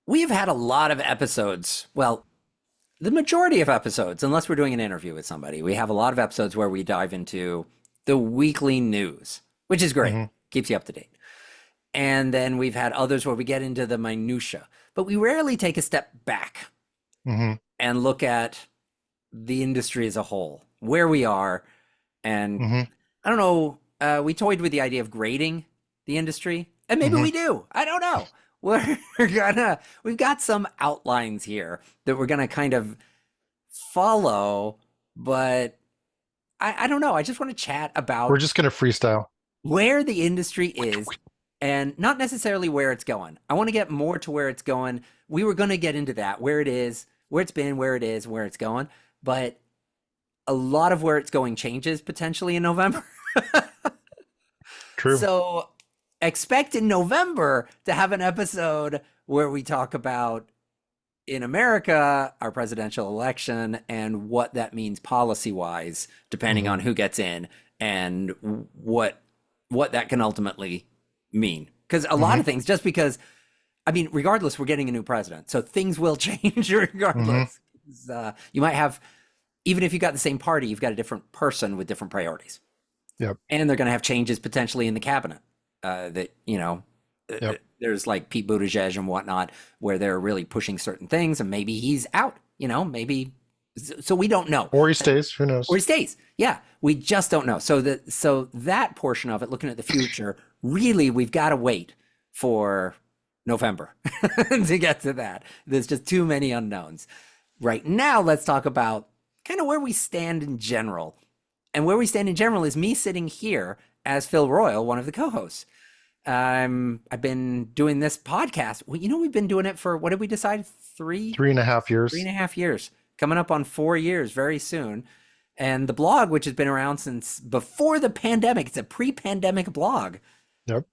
we've had a lot of episodes. Well, the majority of episodes, unless we're doing an interview with somebody, we have a lot of episodes where we dive into the weekly news, which is great, Hmm. keeps you up to date. And then we've had others where we get into the minutia, but we rarely take a step back Hmm. and look at the industry as a whole, where we are. And Hmm. I don't know, we toyed with the idea of grading the industry, and maybe Hmm. we do. I don't know. We've got some outlines here that we're gonna kind of follow, but I don't know. I just want to chat We're about just gonna freestyle. where the industry is and not necessarily where it's going. I want to get more to where it's going. We were going to get into that, where it is, where it's been, where it is, where it's going, but a lot of where it's going changes potentially in November. True. So expect in November to have an episode where we talk about in America, our presidential election and what that means policy wise, depending Hmm. on who gets in and what that can ultimately mean. Because a lot Hmm. of things, just because, I mean, regardless, we're getting a new president, so things will change Hmm. regardless. You might have, even if you got the same party, you've got a different person with different priorities, Yep. and they're going to have changes potentially in the cabinet. That Yep. there's like Pete Buttigieg and whatnot, where they're really pushing certain things, and maybe he's out. Maybe so we don't know, Or he stays. Who or knows? he stays. Yeah, we just don't know. So that portion of it, looking at the future, really we've got to wait for November to get to that. There's just too many unknowns. Right now, let's talk about kind of where we stand in general. And where we stand in general is me sitting here as Phil Royle, one of the co-hosts. I've been doing this podcast. Well, we've been doing it for, what did we decide? Three, 3.5 years. 3.5 years. Coming up on 4 years very soon. And the blog, which has been around since before the pandemic, it's a pre-pandemic blog. Yep.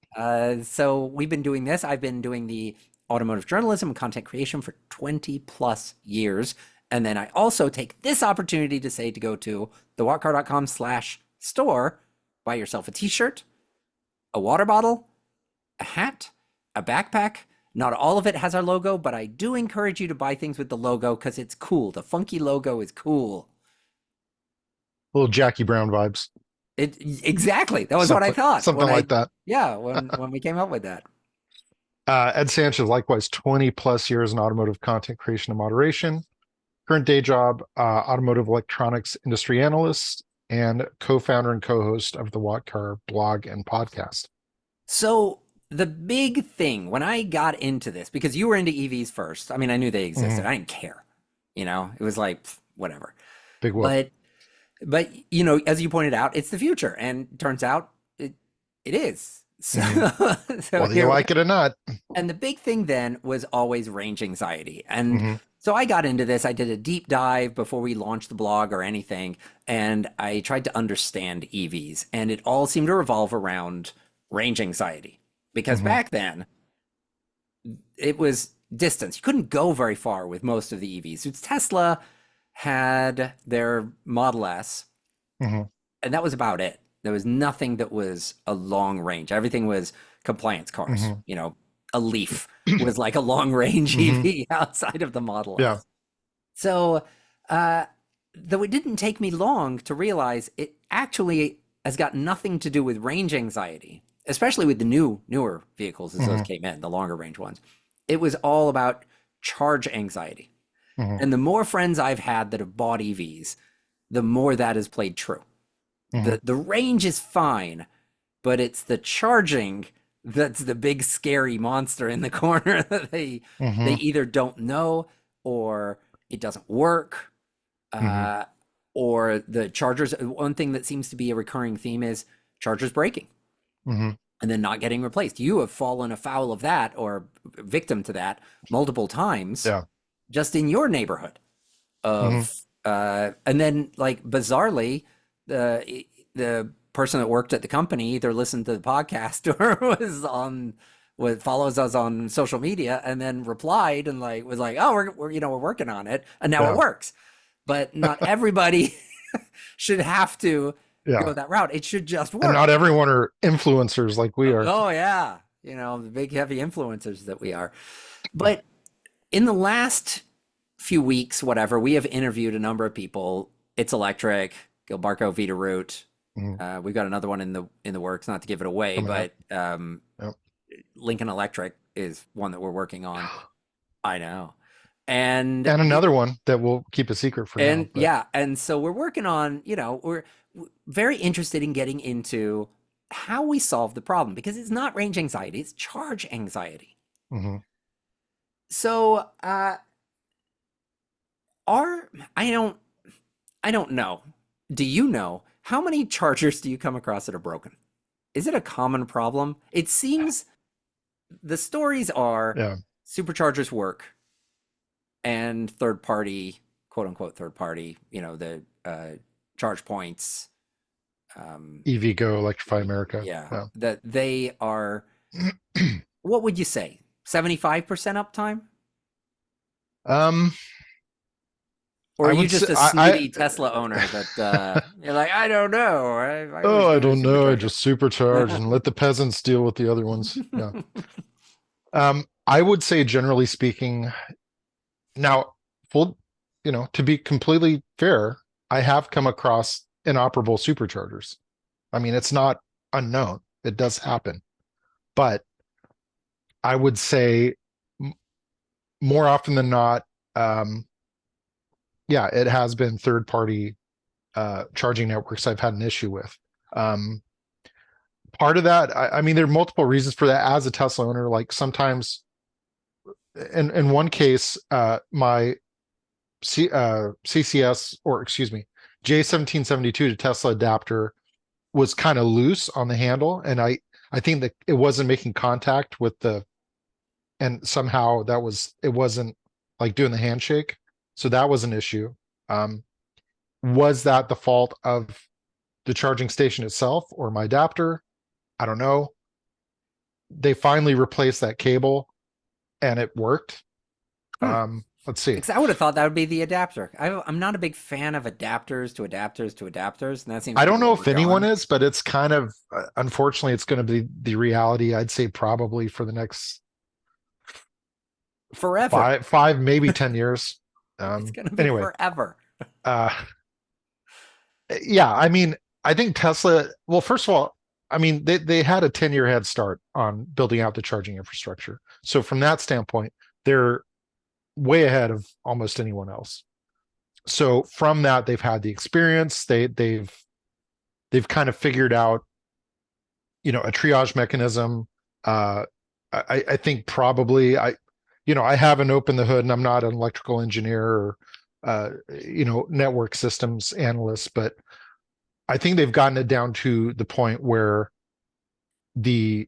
So we've been doing this. I've been doing the automotive journalism and content creation for 20 plus years. And then I also take this opportunity to say to go to thewalkcar.com/store, buy yourself a t-shirt, a water bottle, a hat, a backpack. Not all of it has our logo, but I do encourage you to buy things with the logo because it's cool. The funky logo is cool. Little Jackie Brown vibes. Exactly. That was what I Something, thought something when like that. when we came up with that. Ed Sanchez, likewise, 20 plus years in automotive content creation and moderation. Current day job, automotive electronics industry analyst and co-founder and co-host of the What Car blog and podcast. So the big thing when I got into this, because you were into EVs first, I mean, I knew they existed. Mhm. I didn't care. It was like whatever. Big whoop. But as you pointed out, it's the future, and turns out it is. So Hmm. so Whether you here we like it or not. And the big thing then was always range anxiety. And Hmm. so I got into this. I did a deep dive before we launched the blog or anything. And I tried to understand EVs. And it all seemed to revolve around range anxiety. Because Hmm. back then, it was distance. You couldn't go very far with most of the EVs. Tesla had their Model S, Hmm. and that was about it. There was nothing that was a long range. Everything was compliance cars. Hmm. A Leaf was like a long range Hmm. EV outside of the Model Yeah. S. So, uh, though it didn't take me long to realize it actually has got nothing to do with range anxiety, especially with the newer vehicles as those Hmm. came in, the longer range ones. It was all about charge anxiety. Hmm. And the more friends I've had that have bought EVs, the more that has played true. Hmm. The range is fine, but it's the charging that's the big scary monster in the corner that they Hmm. either don't know, or it doesn't work, Hmm. uh, or the chargers. One thing that seems to be a recurring theme is chargers breaking Hmm. and then not getting replaced. You have fallen afoul of that or victim to that multiple times Yeah. just in your neighborhood Hmm. of and then like bizarrely the person that worked at the company either listened to the podcast or follows us on social media and then replied and like was like, oh, we're working on it, and now it Yeah. works. But not everybody should have to go Yeah. that route. It should just And work. not everyone are influencers like we are. Oh yeah, the big heavy influencers that we are. But in the last few weeks, whatever, we have interviewed a number of people. It's Electric, Gilbarco Vita Root. Mhm. We've got another one in the works, not to give it away, Coming up. but Yep. Lincoln Electric is one that we're working on. I know. And And another one that we'll keep a secret for now, and but yeah, and so we're working on, very interested in getting into how we solve the problem because it's not range anxiety, it's charge anxiety. mhm. So, are I don't know. Do you know how many chargers do you come across that are broken? Is it a common problem? It seems the stories are Yeah. superchargers work and third party, quote unquote, third party, the charge points, EV Go, Electrify America. yeah, Yeah. that they are, what would you say? 75% uptime? Um, Or are I you would say just a snooty Tesla owner that you're like, I don't know. I always oh, I go to don't know. I supercharger. just supercharge and let the peasants deal with the other ones. Yeah. I would say generally speaking, now full, to be completely fair, I have come across inoperable superchargers. I mean, it's not unknown. It does happen. But I would say more often than not, um, yeah, it has been third party charging networks I've had an issue with. Um, Part of that, I mean, there are multiple reasons for that. As a Tesla owner, like sometimes, in one case, my CCS, or excuse me, J1772 to Tesla adapter was kind of loose on the handle, and I think that it wasn't making contact with and somehow it wasn't like doing the handshake, so that was an issue. Was that the fault of the charging station itself or my adapter? I don't know. They finally replaced that cable and it worked. Hmm. Let's see. Because I would have thought that would be the adapter. I'm not a big fan of adapters to adapters to adapters, and that seems I to be don't know what if we're anyone going is, but it's kind of unfortunately it's going to be the reality. I'd say probably for the next forever. five, maybe 10 years. It's going to be Anyway, forever. uh, yeah, I mean, I think Tesla, well, first of all, I mean, they had a 10-year head start on building out the charging infrastructure. So from that standpoint, they're way ahead of almost anyone else. So from that, they've had the experience. They've kind of figured out, a triage mechanism. I think probably I haven't opened the hood and I'm not an electrical engineer or network systems analyst, but I think they've gotten it down to the point where in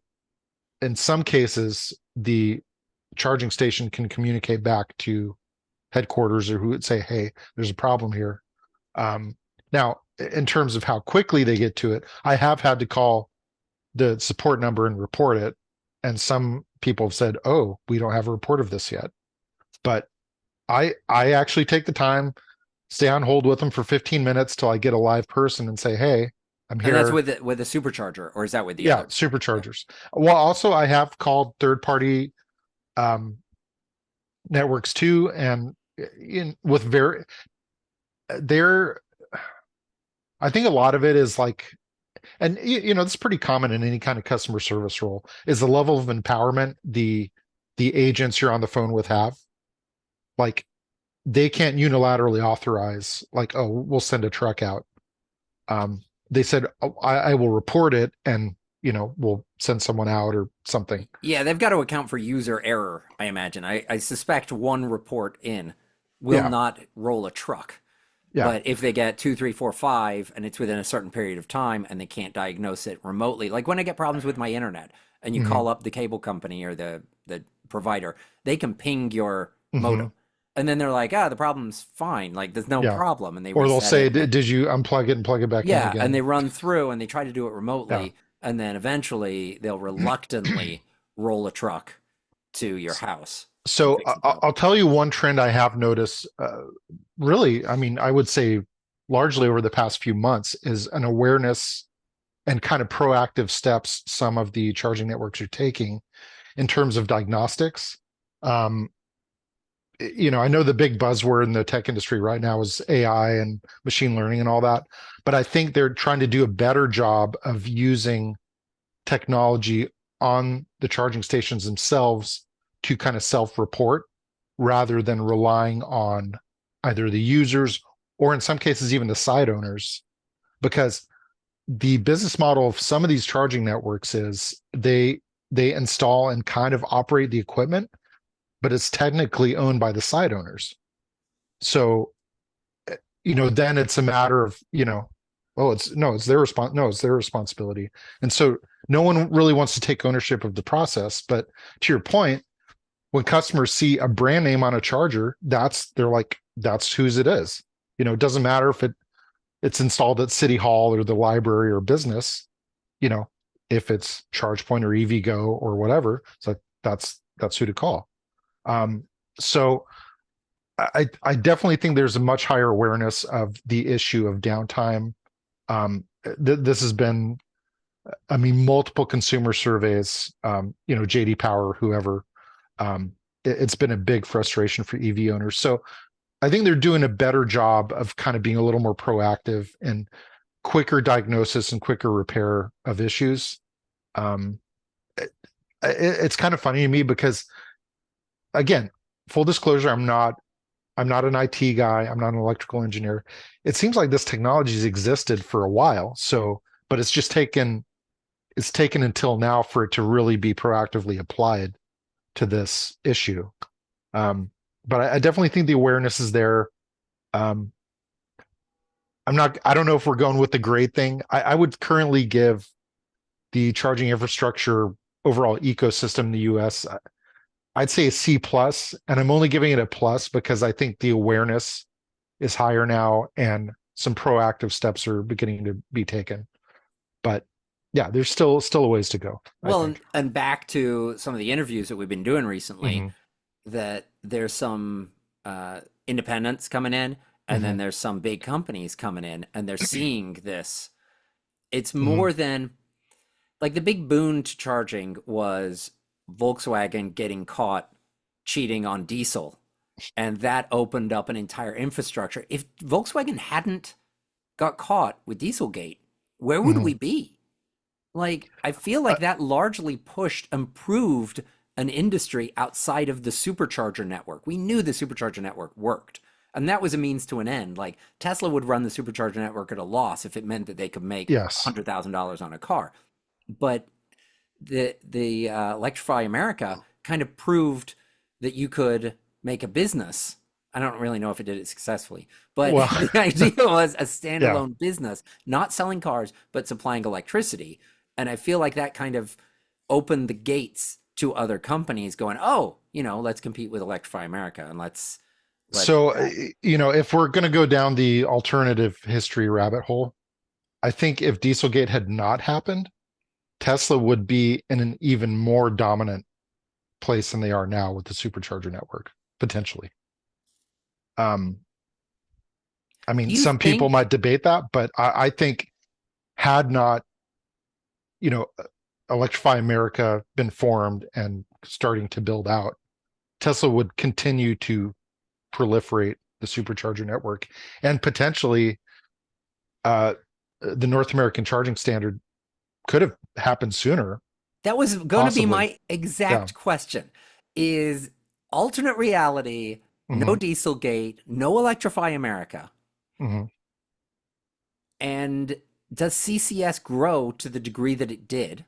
some cases the charging station can communicate back to headquarters or who would say, hey, there's a problem here. Now, in terms of how quickly they get to it, I have had to call the support number and report it. And some people have said, oh, we don't have a report of this yet. But I actually take the time, stay on hold with them for 15 minutes till I get a live person and say, hey, I'm And that's here. with a supercharger, or is that with the Yeah, other? superchargers. Well, also I have called third party networks too, and with they're I think a lot of it is like, and it's pretty common in any kind of customer service role, is the level of empowerment the agents you're on the phone with have. Like they can't unilaterally authorize, like, oh, we'll send a truck out. They said, oh, I will report it, and we'll send someone out or something. Yeah, they've got to account for user error, I imagine. I suspect one report in will Yeah, not roll a truck. yeah. But if they get two, three, four, five, and it's within a certain period of time and they can't diagnose it remotely, like when I get problems with my internet and you Hmm. call up the cable company or the provider, they can ping your Hmm. modem. And then they're like, the problem's fine. Like there's no Yeah. problem. And they Or they'll reset say, it. did you unplug it and plug it back in Yeah. And they again? run through and they try to do it Yeah. remotely. And then eventually they'll reluctantly roll a truck to your house and So fix the I'll problem. tell you one trend I have noticed, really, I mean, I would say largely over the past few months, is an awareness and kind of proactive steps some of the charging networks are taking in terms of diagnostics. Um, I know the big buzzword in the tech industry right now is AI and machine learning and all that, but I think they're trying to do a better job of using technology on the charging stations themselves to kind of self-report rather than relying on either the users or in some cases even the site owners, because the business model of some of these charging networks is they install and kind of operate the equipment, but it's technically owned by the site owners. So, then it's a matter of, oh, it's their it's their responsibility. And so no one really wants to take ownership of the process. But to your point, when customers see a brand name on a charger, they're like, that's whose it is. It doesn't matter if it's installed at City Hall or the library or business, you know, if it's ChargePoint or EVgo or whatever. So that's who to call. So I definitely think there's a much higher awareness of the issue of downtime. This has been, I mean, multiple consumer surveys, JD Power, whoever, it's been a big frustration for EV owners. So I think they're doing a better job of kind of being a little more proactive and quicker diagnosis and quicker repair of issues. It's kind of funny to me because, again, full disclosure, I'm not an IT guy. I'm not an electrical engineer. It seems like this technology has existed for a while. So, but it's taken until now for it to really be proactively applied to this issue. But I definitely think the awareness is there. I don't know if we're going with the grade thing. I would currently give the charging infrastructure overall ecosystem in the US, I'd say a C plus, and I'm only giving it a plus because I think the awareness is higher now and some proactive steps are beginning to be taken. But yeah, there's still a ways to go, I Well, think. and back to some of the interviews that we've been doing recently, Hmm. that there's some independents coming in, and Hmm. then there's some big companies coming in, and they're seeing this. It's Hmm. more than like the big boon to charging was Volkswagen getting caught cheating on diesel, and that opened up an entire infrastructure. If Volkswagen hadn't got caught with Dieselgate, where would Hmm. we be? Like, I feel like that largely pushed, improved an industry outside of the supercharger network. We knew the supercharger network worked, and that was a means to an end. Like, Tesla would run the supercharger network at a loss if it meant that they could make Yes. $100,000 on a car. But the Electrify America kind of proved that you could make a business. I don't really know if it did it successfully, but Well, the idea was a yeah. standalone business, not selling cars, but supplying electricity. And I feel like that kind of opened the gates to other companies going, oh, let's compete with Electrify America and let's do So, that. if we're going to go down the alternative history rabbit hole, I think if Dieselgate had not happened, Tesla would be in an even more dominant place than they are now with the supercharger network, potentially. Um, I Do mean, you some people think might debate that, but I think had not, you know, Electrify America been formed and starting to build out, Tesla would continue to proliferate the supercharger network and potentially uh, the North American charging standard could have happened sooner, that was going to be possibly. my Yeah. exact question? Is alternate reality, no Hmm. Dieselgate, no Electrify America, Hmm. and does CCS grow to the degree that it did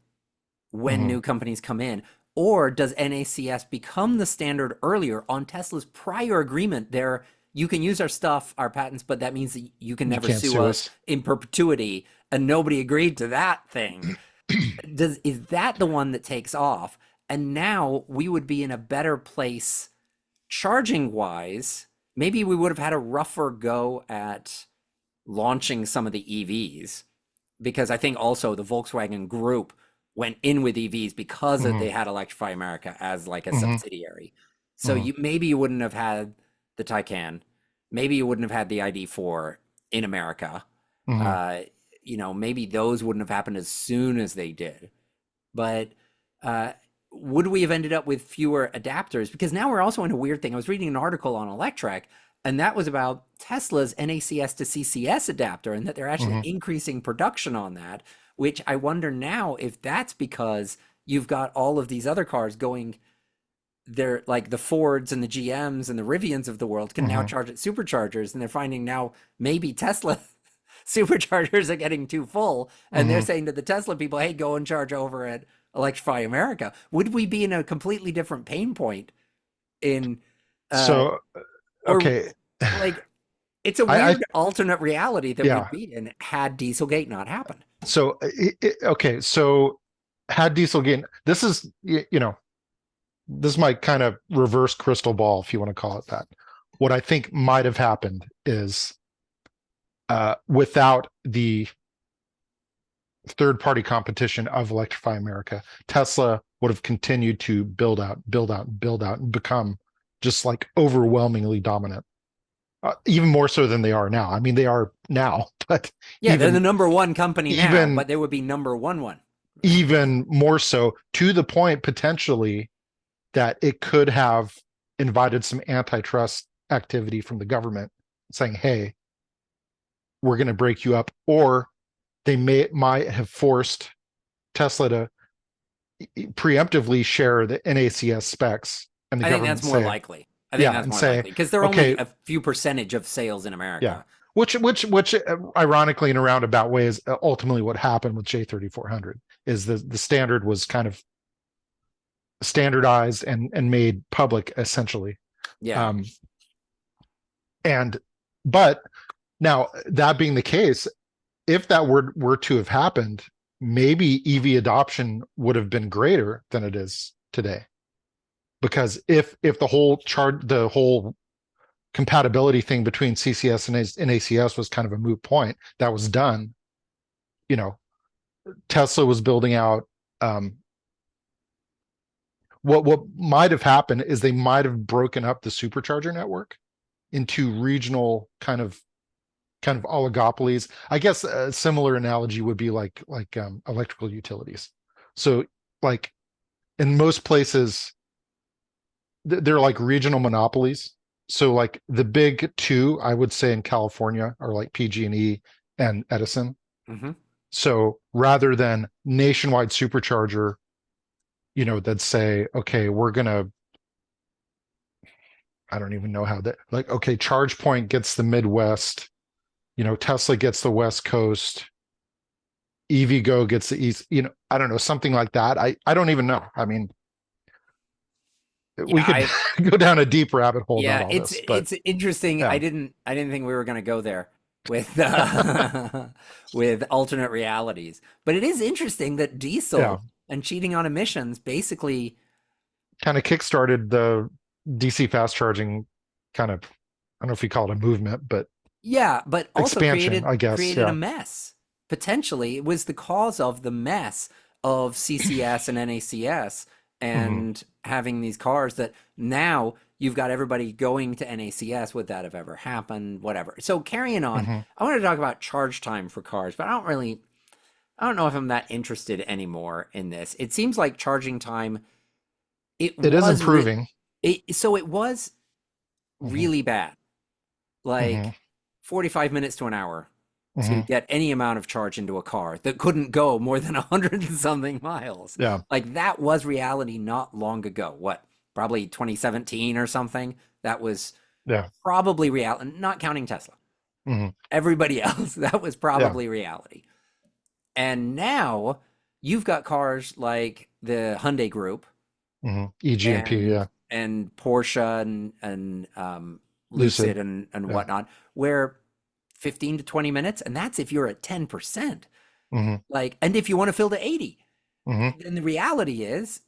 when Hmm. new companies come in? Or does NACS become the standard earlier on Tesla's prior agreement there? You can use our stuff, our patents, but that means that you can You never can't sue sue us us. in perpetuity. And nobody agreed to that thing. Is that the one that takes off? And now we would be in a better place charging wise. Maybe we would have had a rougher go at launching some of the EVs, because I think also the Volkswagen Group went in with EVs because Hmm. they had Electrify America as like a Hmm. subsidiary. So Hmm. you wouldn't have had the Taycan, maybe you wouldn't have had the ID4 in America. Hmm. Uh, maybe those wouldn't have happened as soon as they did. But uh, would we have ended up with fewer adapters? Because now we're also in a weird thing. I was reading an article on Electrek, and that was about Tesla's NACS to CCS adapter, and that they're actually Hmm. increasing production on that, which I wonder now if that's because you've got all of these other cars going, they're like the Fords and the GMs and the Rivians of the world can now Hmm. charge at superchargers, and they're finding now maybe Tesla superchargers are getting too full, and they're Hmm. saying to the Tesla people, hey, go and charge over at Electrify America. Would we be in a completely different pain point in uh So, or okay. like it's a I weird alternate reality that we'd yeah. be in had Dieselgate not happened. So, okay. So, had Dieselgate, this is, this might kind of reverse crystal ball, if you want to call it that. What I think might have happened is without the third party competition of Electrify America, Tesla would have continued to build out, build out, build out, and become just like overwhelmingly dominant, even more so than they are now. I mean, they are now, but Yeah, they're the even number one company now, even but they would be number one. even more so, to the point potentially that it could have invited some antitrust activity from the government saying, hey, we're going to break you up, or they might have forced Tesla to preemptively share the NACS specs, and the I think government that's more say, likely. I think yeah, that's and more say, likely because they're only okay, a few percentage of sales in yeah, America. which ironically in a roundabout way is ultimately what happened with J3400 is the standard was kind of standardized and made public essentially. Yeah. Um, and but now that being the case, if that were to have happened, maybe EV adoption would have been greater than it is today. Because if the whole compatibility thing between CCS and ACS was kind of a moot point, that was done. You know, Tesla was building out. What might have happened is they might have broken up the supercharger network into regional kind of oligopolies. I guess a similar analogy would be like electrical utilities. So like in most places, they're like regional monopolies. So like the big two, I would say in California are like PG&E and Edison. Hmm. So rather than nationwide supercharger, that say, okay, we're gonna, I don't even know how that, like, okay, ChargePoint gets the Midwest, Tesla gets the West Coast, EVgo gets the East, I don't know, something like that. I don't even know. I mean, we Yeah, could go down a deep rabbit hole about yeah, all it's this, but it's interesting. yeah. I didn't think we were going to go there with with alternate realities. But it is interesting that Yeah. diesel and cheating on emissions basically, Kind of kickstarted the DC fast charging kind of, I don't know if you call it a movement, but yeah, but also expansion, I guess. created a Yeah. mess. Potentially, it was the cause of the mess of CCS and NACS Hmm. and having these cars that now you've got everybody going to NACS. Would that have ever happened? Whatever. So carrying on, Hmm. I want to talk about charge time for cars, but I don't know if I'm that interested anymore in this. It seems like charging time, it It is was re improving. so it was Hmm. really bad, Hmm. like 45 minutes to an hour to Hmm. get any amount of charge into a car that couldn't go more than 100 and something miles. Yeah. Like that was reality not long ago. What, probably 2017 or something? That was Yeah. probably reality, not counting Tesla. Hmm. Everybody else, that was Yeah. probably reality. And now you've got cars like the Hyundai Group Hmm. EGMP. and Yeah. Porsche and Lucid. Lucid and Yeah. whatnot, where 15 to 20 minutes, and that's if you're at 10%. Hmm. Like, and if you want to fill to 80, Hmm. then the reality is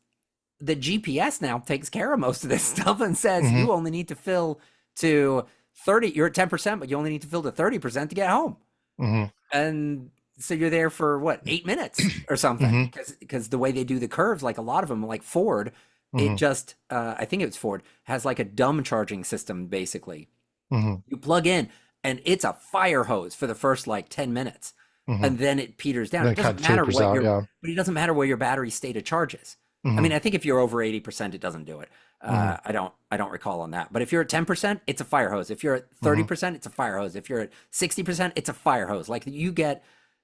the GPS now takes care of most of this stuff and says Hmm. you only need to fill to 30, you're at 10%, but you only need to fill to 30% to get home. Hmm. And so you're there for what, 8 minutes or something, Hmm. because the way they do the curves, like a lot of them, like Ford, it Hmm. just I think it was Ford has like a dumb charging system basically. Hmm. You plug in and it's a fire hose for the first like 10 minutes, Hmm. and then it peters down. Then It it kind doesn't of matter tapers what out. your Yeah. but it doesn't matter where your battery state of charge is. I mean, Mhm. I think if you're over 80%, it doesn't do it. Mhm. I don't recall on that. But if you're at 10%, it's a fire hose. If you're at Mhm. 30%, it's a fire hose. If you're at 60%, it's a fire hose. Like you get,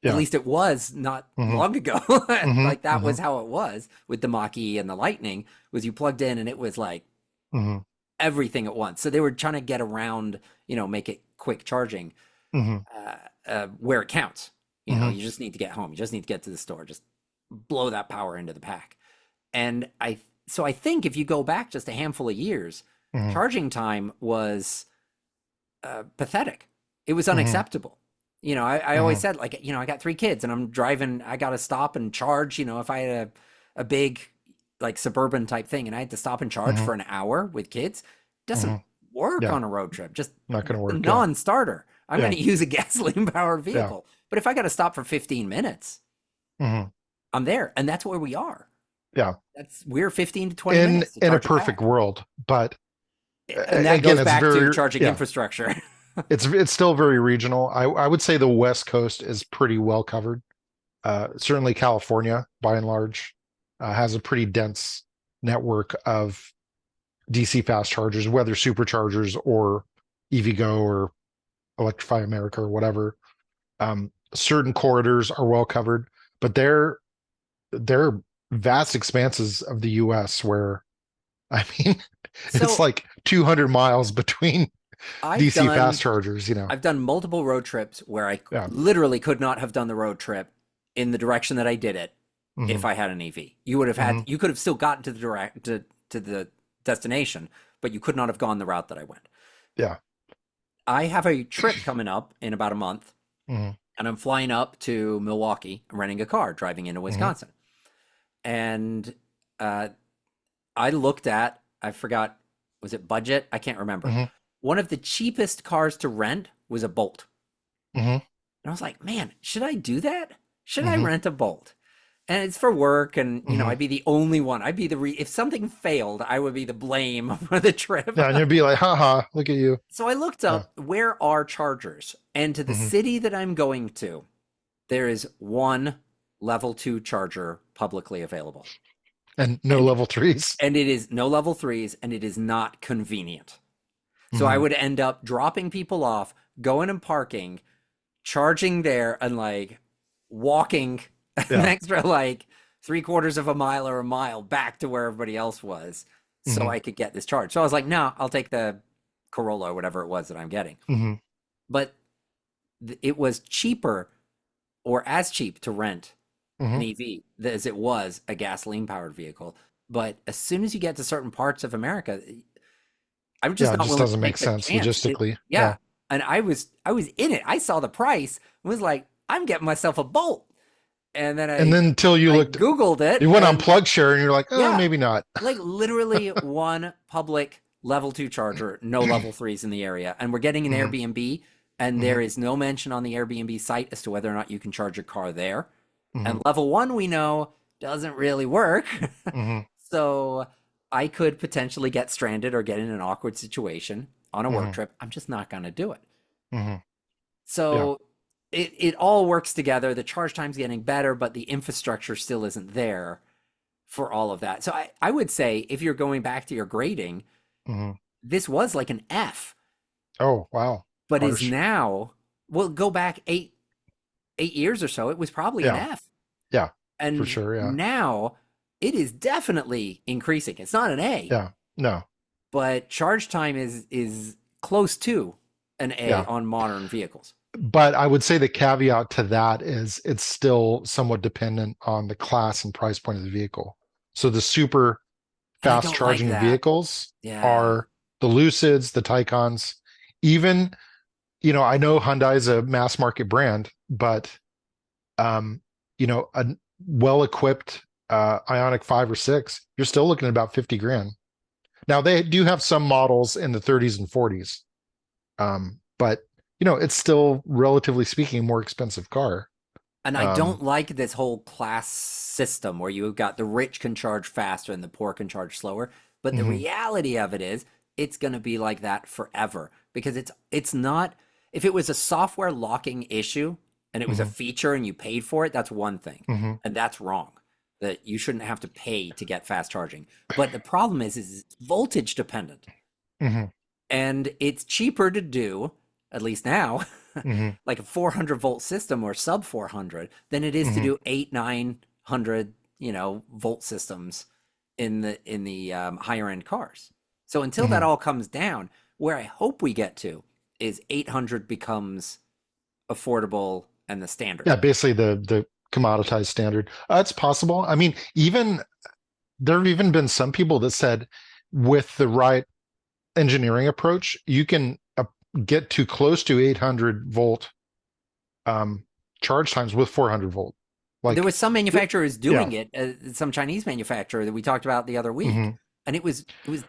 at Yeah. least it was not Mhm. long ago. Mhm. Like that was Mhm. how it was with the Mach-E and the Lightning, was you plugged in and it was like Mhm. everything at once. So they were trying to get around, make it quick charging Mhm. where it counts. Mhm. You just need to get home. You just need to get to the store. Just blow that power into the pack. And I think if you go back just a handful of years, Mhm. charging time was pathetic. It was Mhm. unacceptable. I always Mhm. said, like, I got three kids and I'm driving, I got to stop and charge. If I had a big, like, suburban type thing and I had to stop and charge Mhm. for an hour with kids, doesn't Mhm. work Yeah. on a road trip. Just Not gonna a work. Yeah. non-starter. I'm going Yeah. to use a gasoline powered Yeah. vehicle. But if I got to stop for 15 minutes, Mhm. I'm there. And that's where we are. Yeah. We're 15 to 20 In minutes to in a charge a perfect pack. world, but And that again, goes it's back to very, charging yeah. infrastructure. It's still very regional. I would say the West Coast is pretty well covered. Certainly California, by and large, has a pretty dense network of DC fast chargers, whether superchargers or EVgo or Electrify America or whatever. Certain corridors are well covered, but they're vast expanses of the US where, I mean, it's So like 200 miles between I've DC fast done chargers, I've done multiple road trips where I Yeah. literally could not have done the road trip in the direction that I did it if Hmm. I had an EV. You could have still gotten to the destination, but you could not have gone the route that I went. Yeah. I have a trip coming up in about a month, Hmm. and I'm flying up to Milwaukee. I'm renting a car, driving into Hmm. Wisconsin, and uh, I forgot, was it budget? I can't remember. Hmm. One of the cheapest cars to rent was a Bolt. Hmm. And I was like, man, should I do that? Should I Hmm. rent a Bolt? And it's for work, and Hmm. I'd be the only one. I'd be if something failed, I would be the blame for the trip. Yeah, and you'd be like, haha, look at you. So I looked Yeah. up where are chargers, and to the Hmm. city that I'm going to, there is one level 2 charger publicly available. And no And level threes. and it is no level 3s, and it is not convenient. So I Hmm. would end up dropping people off, going and parking, charging there, and like walking an Yeah. extra like 3/4 of a mile or a mile back to where everybody else was so Hmm. I could get this charge. So I was like, no, I'll take the Corolla or whatever it was that I'm getting. Hmm. But it was cheaper, or as cheap, to rent an Hmm. EV as it was a gasoline powered vehicle. But as soon as you get to certain parts of America, I'm Yeah, just it not just willing to doesn't make take the sense chance. logistically. Yeah. Yeah. And I was in it. I saw the price and was like, I'm getting myself a Bolt. And then And I then until you I looked, Googled it, you went on and plug share and you're like, oh, yeah, maybe not. like literally one public level 2 charger, no level 3s in the area. And we're getting an Hmm. Airbnb, and Hmm. there is no mention on the Airbnb site as to whether or not you can charge your car there. Hmm. And level 1, we know, doesn't really work. Hmm. So I could potentially get stranded or get in an awkward situation on a work Hmm. trip. I'm just not going to do it. Hmm. Yeah. So it all works together. The charge time's getting better, but the infrastructure still isn't there for all of that. So I would say, if you're going back to your grading, Hmm. this was like an F, Oh, wow. but is Harsh. now, well, go back 8 years or so, it was probably an Yeah. F. Yeah. For And sure. Yeah. now it is definitely increasing. It's not an A, Yeah. No. but charge time is close to an A Yeah. on modern vehicles. But I would say the caveat to that is it's still somewhat dependent on the class and price point of the vehicle. So the super And I fast don't like charging that. vehicles Yeah. are the Lucids, the Taycans, even, I know Hyundai is a mass market brand, but um, a well-equipped Ionic 5 or 6, you're still looking at about 50 grand. Now they do have some models in the 30s and 40s. But it's still, relatively speaking, a more expensive car. And I Um, don't like this whole class system where you've got the rich can charge faster and the poor can charge slower. But the mhm. reality of it is, it's going to be like that forever, because it's not, if it was a software locking issue and it was a Mhm. feature and you paid for it, that's one thing. Mhm. And that's wrong. that you shouldn't have to pay to get fast charging. But the problem is it's voltage dependent. Hmm. And it's cheaper to do, at least now, Hmm. like a 400-volt system or sub 400 than it is to Hmm. do 900, volt systems in the higher end cars. So until that Hmm. all comes down, where I hope we get to is 800 becomes affordable and the standard. Yeah, basically the commoditized standard. It's possible. I mean, even there have even been some people that said with the right engineering approach, you can get to close to 800-volt um, charge times with 400-volt. There Like, was some manufacturers yeah. doing it, some Chinese manufacturer that we talked about the other week, Hmm. and it was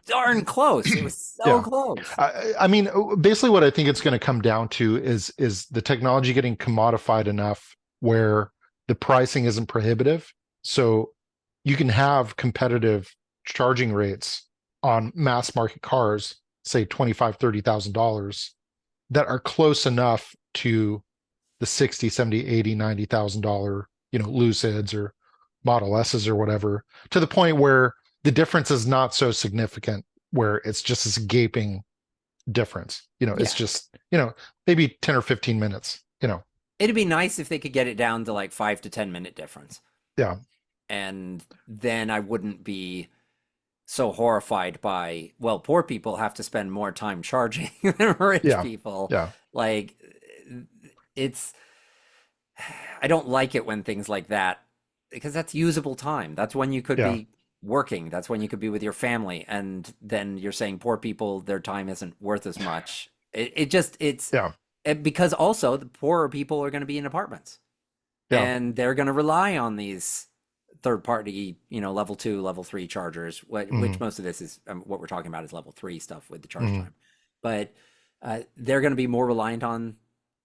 darn close. It was so Yeah. close. I mean, basically, what I think it's going to come down to is the technology getting commodified enough where the pricing isn't prohibitive, so you can have competitive charging rates on mass market cars, say 25, $30,000, that are close enough to the 60, 70, 80, $90,000, Lucids or Model S's or whatever, to the point where the difference is not so significant, where it's just this gaping difference. It's Yeah. just, maybe 10 or 15 minutes, It'd be nice if they could get it down to like 5 to 10 minute difference. Yeah. And then I wouldn't be so horrified by, well, poor people have to spend more time charging than rich Yeah. people. Yeah. Like, it's, I don't like it when things like that, because that's usable time. That's when you could Yeah. be working. That's when you could be with your family. And then you're saying poor people, their time isn't worth as much. Yeah. Because also the poorer people are going to be in apartments Yeah. and they're going to rely on these third party, level 2, level 3 chargers, Hmm. which most of this is what we're talking about is level 3 stuff with the charge Hmm. time. But they're going to be more reliant on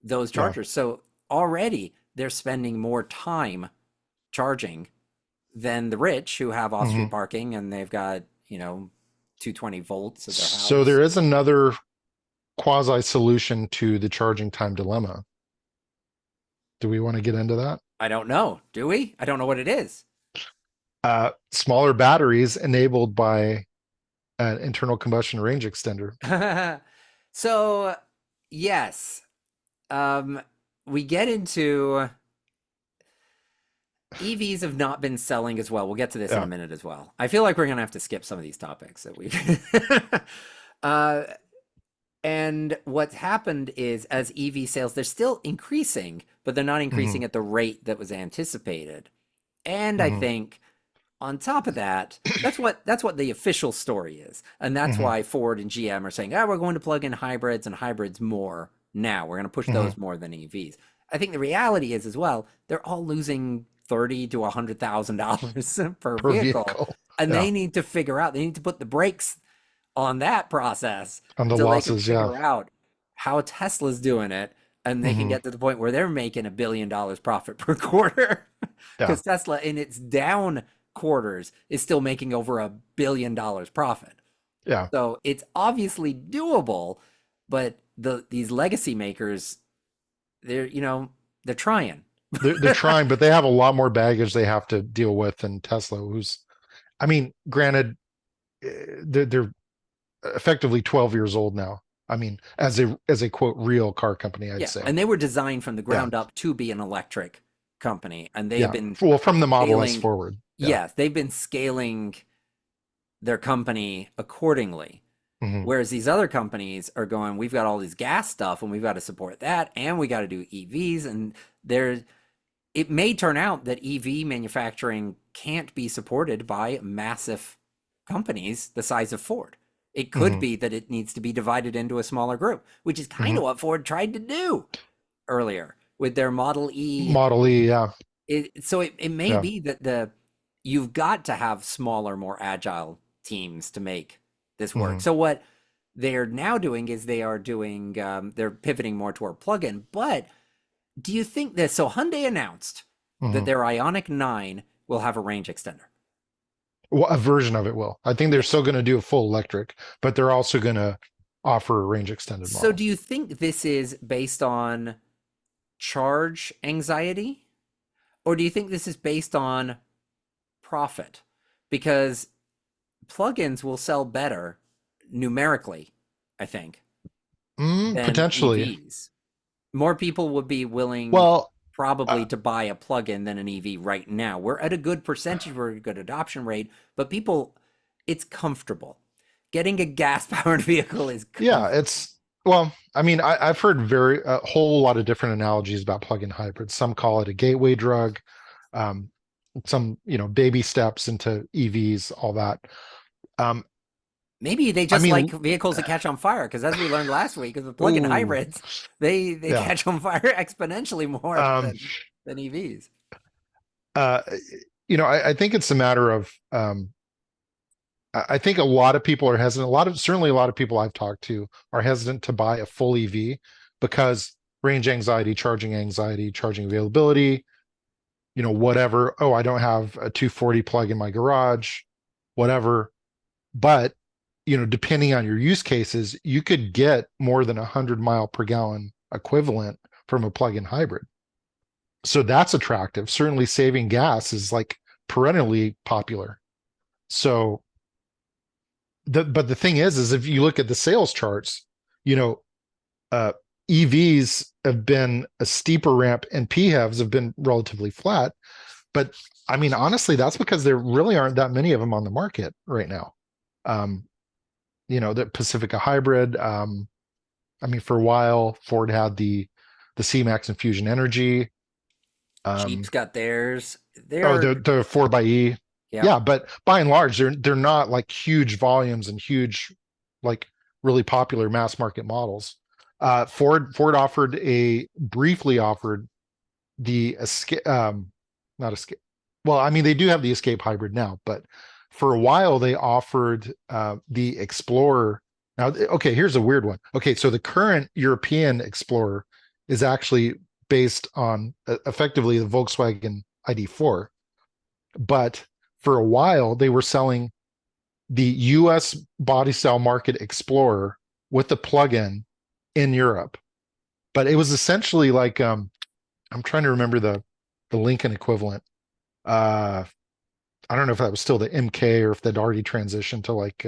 those Yeah. chargers. So already they're spending more time charging than the rich who have Hmm. off-street parking and they've got, 220 volts at their So house. there is another quasi solution to the charging time dilemma. Do we want to get into that? I don't know. Do we? I don't know what it is. Smaller batteries enabled by an internal combustion range extender. So, yes, um, we get into EVs have not been selling as well. We'll get to this in a Yeah. minute as well. I feel like we're gonna have to skip some of these topics that we. uh, and what's happened is as EV sales, they're still increasing, but they're not Hmm. increasing at the rate that was anticipated. And I Hmm. think on top of that, that's what the official story is. And that's Hmm. why Ford and GM are saying, we're going to plug in hybrids and hybrids more now. We're going to push Hmm. those more than EVs. I think the reality is as well, they're all losing 30 to $100,000 per Per vehicle. vehicle. And Yeah. they need to figure out, they need to put the brakes on that process On the until they can losses. Yeah. figure out how Tesla's doing it and they can Hmm. get to the point where they're making $1 billion profit per quarter. Yeah. Because Tesla in its down quarters is still making over $1 billion profit. Yeah. So it's obviously doable, but these legacy makers, they're trying. They're trying, but they have a lot more baggage they have to deal with than Tesla, who's, I mean, granted, they're effectively 12 years old now. I mean, as a quote real car company, I'd Yeah, say. and they were designed from the Yeah. ground up to be an electric company, and they've Yeah. been Well, from the Model S scaling. forward. Yeah. Yes, they've been scaling their company accordingly. Hmm. Whereas these other companies are going, we've got all this gas stuff and we've got to support that and we got to do EVs. And it may turn out that EV manufacturing can't be supported by massive companies the size of Ford. It could Hmm. be that it needs to be divided into a smaller group, which is kind Hmm. of what Ford tried to do earlier with their Model E. Model E. Yeah. So it may Yeah. be that you've got to have smaller, more agile teams to make this work. Hmm. So what they're now doing is they're pivoting more toward plug-in. But do you think this? So Hyundai announced that Hmm. their Ioniq 9 will have a range extender. Well, a version of it will. I think they're Yeah. still going to do a full electric, but they're also going to offer a range extended So model. do you think this is based on charge anxiety? Or do you think this is based on profit because plugins will sell better numerically, I think, than Potentially. EVs. More people would be willing Well, probably uh, to buy a plug-in than an EV right now. We're at a good percentage, we're at a good adoption rate, but people, it's comfortable. Getting a gas-powered vehicle is yeah, comfortable. it's well, I mean, I've heard a whole lot of different analogies about plug-in hybrids. Some call it a gateway drug, um, some, baby steps into EVs, all that. Um, Maybe they I just like mean, vehicles that catch on fire, because as we learned last week, with the plug-in ooh, hybrids, they yeah. catch on fire exponentially more Um, than EVs. uh, I think it's a matter of I think a lot of people are hesitant. Certainly a lot of people I've talked to are hesitant to buy a full EV because range anxiety, charging availability, whatever. Oh, I don't have a 240 plug in my garage, whatever. But, depending on your use cases, you could get more than 100 mile per gallon equivalent from a plug-in hybrid. So that's attractive. Certainly saving gas is like perennially popular. So but the thing is if you look at the sales charts, you know, uh, EVs have been a steeper ramp and PHEVs have been relatively flat. But I mean, honestly, that's because there really aren't that many of them on the market right now. Um, the Pacifica hybrid. I mean, for a while, Ford had the C-Max Infusion Energy. Jeep's Um, got theirs. oh, They're, the 4xe. yeah. Yeah, but by and large, they're not like huge volumes and huge, like really popular mass market models. Ford briefly offered the Escape, not Escape. Well, I mean, they do have the Escape hybrid now, but for a while they offered the Explorer. Now, okay, here's a weird one. Okay, so the current European Explorer is actually based on effectively the Volkswagen ID4, but for a while they were selling the US body style market Explorer with the plug-in in Europe. But it was essentially like I'm trying to remember the Lincoln equivalent. Uh I don't know if that was still the MK or if they'd already transitioned to like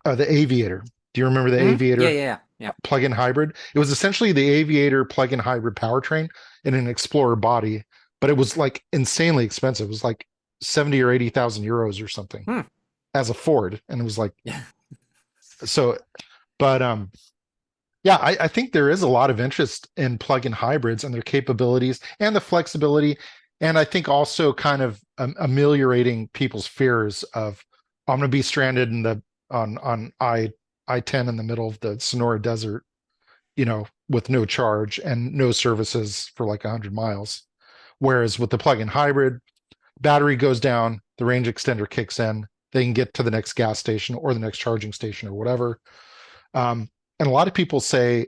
the Aviator. Do you remember the Yeah, Aviator yeah, yeah. plug-in hybrid? It was essentially the Aviator plug-in hybrid powertrain in an Explorer body, but it was like insanely expensive. It was like 70 or 80,000 euros or something Hmm. as a Ford. And it was like, Yeah. so, but yeah, I think there is a lot of interest in plug-in hybrids and their capabilities and the flexibility. And I think also kind of ameliorating people's fears of I'm going to be stranded in the on I-10 in the middle of the Sonora Desert, with no charge and no services for like 100 miles. Whereas with the plug-in hybrid, battery goes down, the range extender kicks in, they can get to the next gas station or the next charging station or whatever. And a lot of people say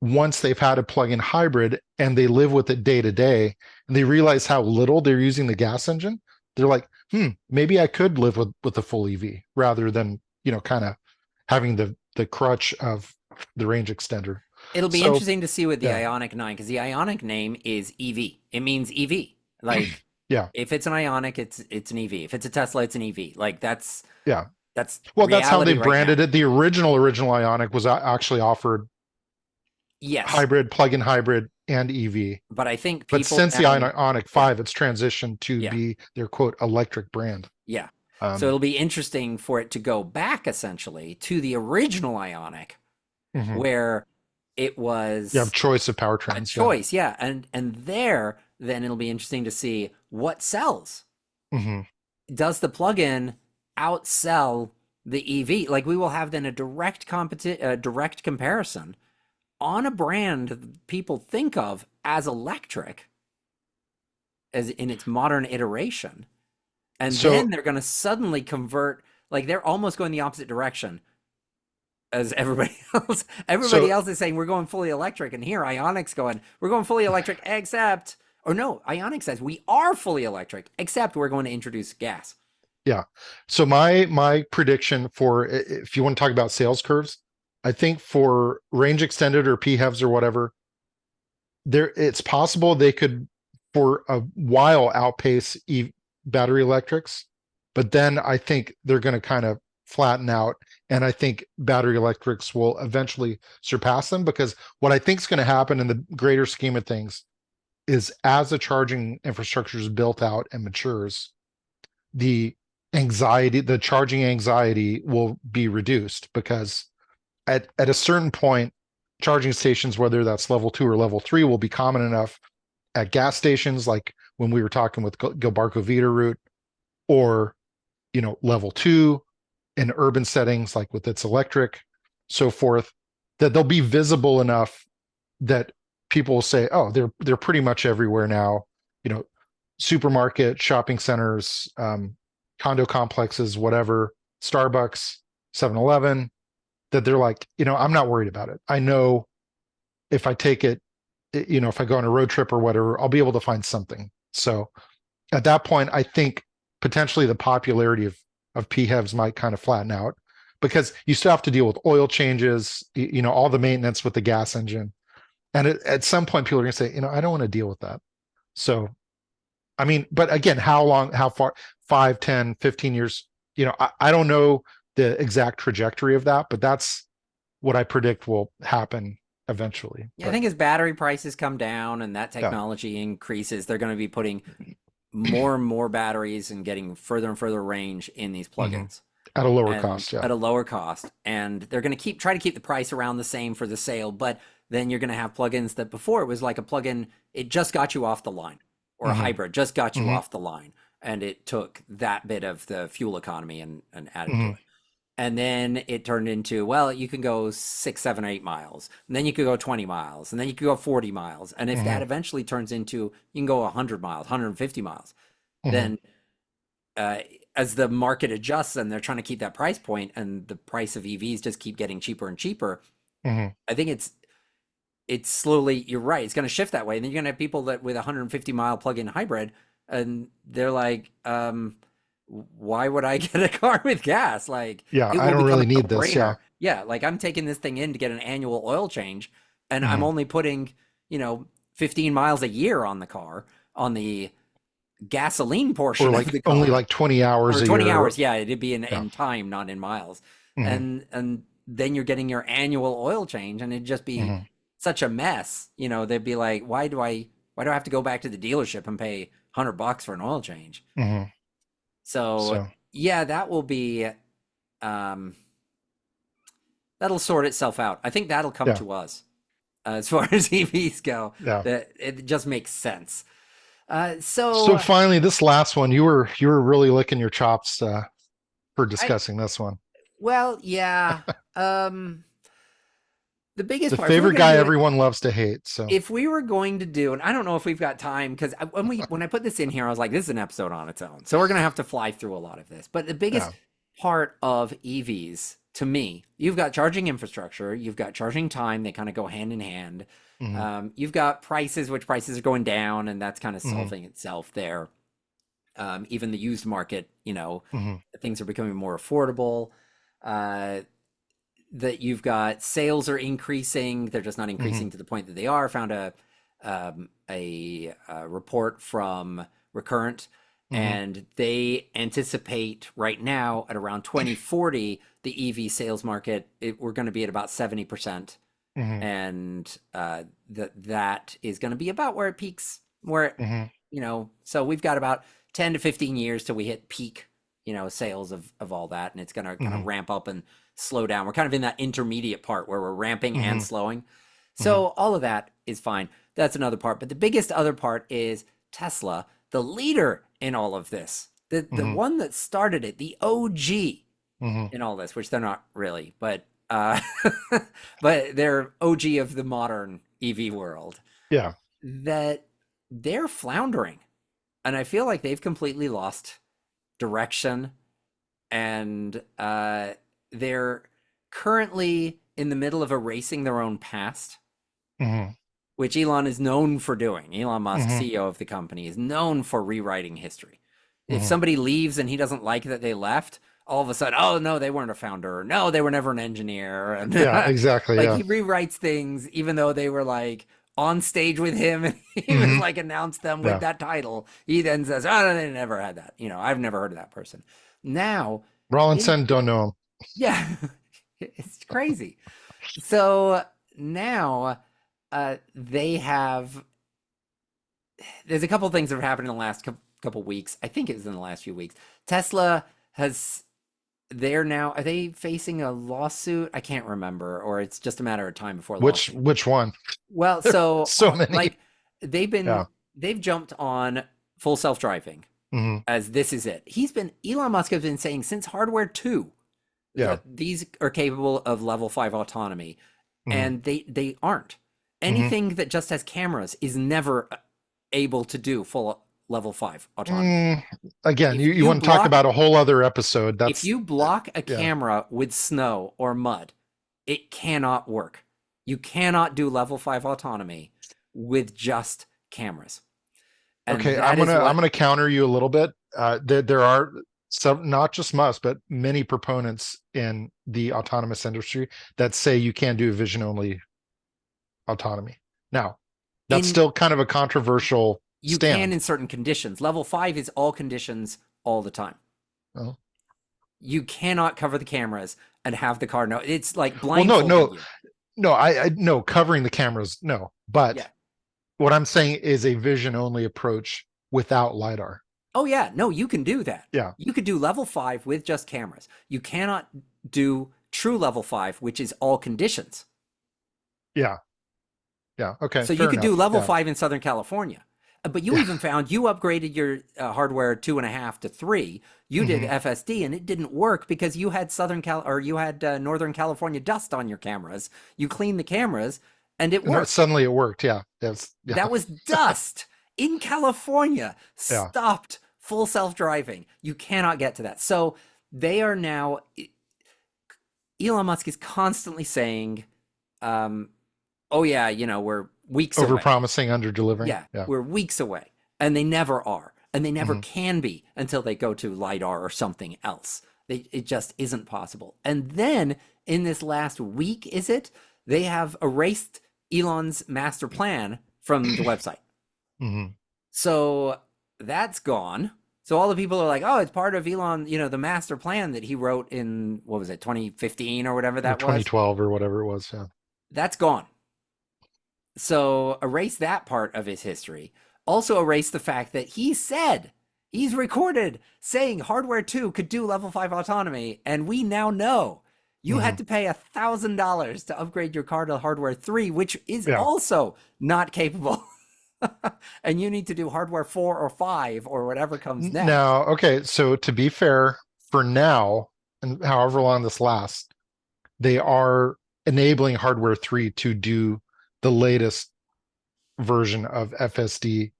once they've had a plug-in hybrid and they live with it day to day, and they realize how little they're using the gas engine, they're like, maybe I could live with a full EV rather than, kind of having the crutch of the range extender. It'll be So interesting to see with the yeah, Ionic 9, because the Ionic name is EV. It means EV. Like, yeah, if it's an Ionic, it's an EV. If it's a Tesla, it's an EV. Like, yeah. that's Well, that's how they reality right now. branded it. The original Ionic was actually offered Yes, hybrid, plug-in hybrid, and EV. but I think But people since the now, Ionic yeah, 5, it's transitioned to yeah, be their quote electric brand. yeah. So Um, it'll be interesting for it to go back essentially to the original Ionic, mhm. where it You have was choice of a powertrains, yeah. choice, yeah, and there then it'll be interesting to see what sells. Hmm. Does the plug-in outsell the EV? Like, we will have then a direct comparison on a brand that people think of as electric, as in its modern iteration, and then So, they're going to suddenly convert. Like, they're almost going the opposite direction as everybody else. Everybody so, else is saying we're going fully electric, and here Ionic's going, we're going fully electric, except, or no, Ionic says we are fully electric, except we're going to introduce gas. yeah. So my prediction for if you want to talk about sales curves, I think for range extended or PHEVs or whatever, it's possible they could for a while outpace battery electrics, but then I think they're going to kind of flatten out. And I think battery electrics will eventually surpass them, because what I think is going to happen in the greater scheme of things is, as the charging infrastructure is built out and matures, the charging anxiety will be reduced, because at a certain point, charging stations, whether that's level 2 or level 3, will be common enough at gas stations, like when we were talking with Gilbarco Vita route, or level 2 in urban settings, like with its electric, so forth, that they'll be visible enough that people will say, oh, they're pretty much everywhere now. Supermarket, shopping centers, condo complexes, whatever, Starbucks, 7-Eleven, that they're like, I'm not worried about it. I know if I take it, if I go on a road trip or whatever, I'll be able to find something. So at that point, I think potentially the popularity of PHEVs might kind of flatten out, because you still have to deal with oil changes, all the maintenance with the gas engine. And at some point, people are going to say, I don't want to deal with that. So, I mean, but again, how far, 5, 10, 15 years, I don't know the exact trajectory of that, but that's what I predict will happen eventually. Yeah, I think as battery prices come down and that technology increases, they're going to be putting more and more batteries and getting further and further range in these plugins. At a lower cost, yeah. At a lower cost. And they're going to try to keep the price around the same for the sale, but then you're going to have plugins that before it was like a plugin, it just got you off the line, or a hybrid just got you off the line. And it took that bit of the fuel economy and added to it. And then it turned into, well, you can go 6, 7, 8 miles, and then you could go 20 miles, and then you could go 40 miles. And if that eventually turns into, you can go 100 miles, 150 miles, then as the market adjusts and they're trying to keep that price point, and the price of EVs just keep getting cheaper and cheaper, I think it's slowly, you're right, it's going to shift that way. And then you're going to have people that with 150 mile plug-in hybrid, and they're like, why would I get a car with gas? Like, yeah, I don't really need this. Yeah, like I'm taking this thing in to get an annual oil change, and I'm only putting 15 miles a year on the car, on the gasoline portion, or like of the car. Only like 20 hours or 20 a year. hours, yeah, it'd be in time, not in miles. And then you're getting your annual oil change, and it'd just be such a mess. They'd be like, why do I have to go back to the dealership and pay $100 for an oil change? So yeah, that will be, that'll sort itself out. I think that'll come to us as far as EVs go. That it just makes sense. So finally, this last one, you were really licking your chops for discussing this one. Well, yeah. The biggest part, favorite guy everyone loves to hate. So if we were going to do, and I don't know if we've got time, because when I put this in here, I was like, this is an episode on its own. So we're gonna have to fly through a lot of this. But the biggest part of EVs, to me, you've got charging infrastructure, you've got charging time, they kind of go hand in hand. You've got prices, which prices are going down, and that's kind of solving itself there. Even the used market, things are becoming more affordable. That you've got sales are increasing. They're just not increasing to the point that they are. Found a report from Recurrent, and they anticipate right now at around 2040, the EV sales market, we're going to be at about 70%. And that is going to be about where it peaks, so we've got about 10 to 15 years till we hit peak, sales of all that. And it's going to kind of ramp up and slow down. We're kind of in that intermediate part where we're ramping and slowing. So all of that is fine. That's another part. But the biggest other part is Tesla, the leader in all of this, the one that started it, the OG in all this, which they're not really, but but they're OG of the modern EV world. Yeah. That they're floundering. And I feel like they've completely lost direction. And they're currently in the middle of erasing their own past, which Elon is known for doing. Elon Musk, CEO of the company, is known for rewriting history. If somebody leaves and he doesn't like that they left, all of a sudden, oh no, they weren't a founder. No, they were never an engineer. And yeah, exactly. He rewrites things, even though they were like on stage with him and he was Hmm. like announced them with Yeah. that title. He then says, oh, they never had that. I've never heard of that person. Now, they, Rawlinson, don't know him. yeah, it's crazy. So now they have, there's a couple of things that have happened in the last couple weeks. I think it was in the last few weeks. Tesla has, they're now, are they facing a lawsuit? I can't remember, or it's just a matter of time before lawsuit. Which one? Well, so So many. like they've Yeah. been, they've jumped on full self-driving Hmm. as this is it. Elon Musk has been saying since hardware 2 Yeah. that these are capable of level 5 autonomy, Hmm. and they aren't. Hmm. Anything that just has cameras is never able to do full level 5 autonomy. Again, If you you want to talk block about a whole other episode. if That's you block a yeah. camera with snow or mud, it cannot work. You cannot do level 5 autonomy with just cameras. And Okay, that is I'm what gonna counter you a little bit. There are some, not just Musk, but many proponents in the autonomous industry that say you can't do vision only autonomy. Now, that's in still kind of a controversial you can stand. in certain conditions. Level 5 is all conditions all the time. Oh. You cannot cover the cameras and have the car know. It's like Well, blindfolding you. no, I no covering the cameras, no. But Yeah. what I'm saying is a vision only approach without lidar. Oh yeah, no, you can do that. Yeah, You could do level 5 with just cameras. You cannot do true level 5, which is all conditions. yeah, yeah. Okay, So you fair could do enough. level Yeah, 5 in Southern California. But you yeah. even found you upgraded your hardware 2.5 to 3. You did Hmm. FSD and it didn't work because you had Northern California dust on your cameras. You cleaned the cameras and it No, worked. suddenly it worked. Yeah, that's yeah, That was dust in California. yeah. Stopped full self-driving. You cannot get to that. So they are now, Elon Musk is constantly saying, oh yeah, we're weeks Over away. promising, under delivering. Yeah, Yeah. we're weeks away. And they never are. And they never Hmm. can be until they go to LiDAR or something else. It just isn't possible. And then in this last week, is it? They have erased Elon's master plan from the website. Hmm. So that's gone. So all the people are like, oh, it's part of Elon, the master plan that he wrote in, what was it, 2015 or whatever Or that was? 2012 or whatever it was. Yeah. That's gone. So erase that part of his history. Also erase the fact that he's recorded saying hardware 2 could do level 5 autonomy. And we now know you Hmm. had to pay $1,000 to upgrade your car to hardware 3, which is Yeah. also not capable. And you need to do hardware 4 or 5 or whatever comes next. Now, okay. So to be fair, for now, and however long this lasts, they are enabling hardware 3 to do the latest version of FSD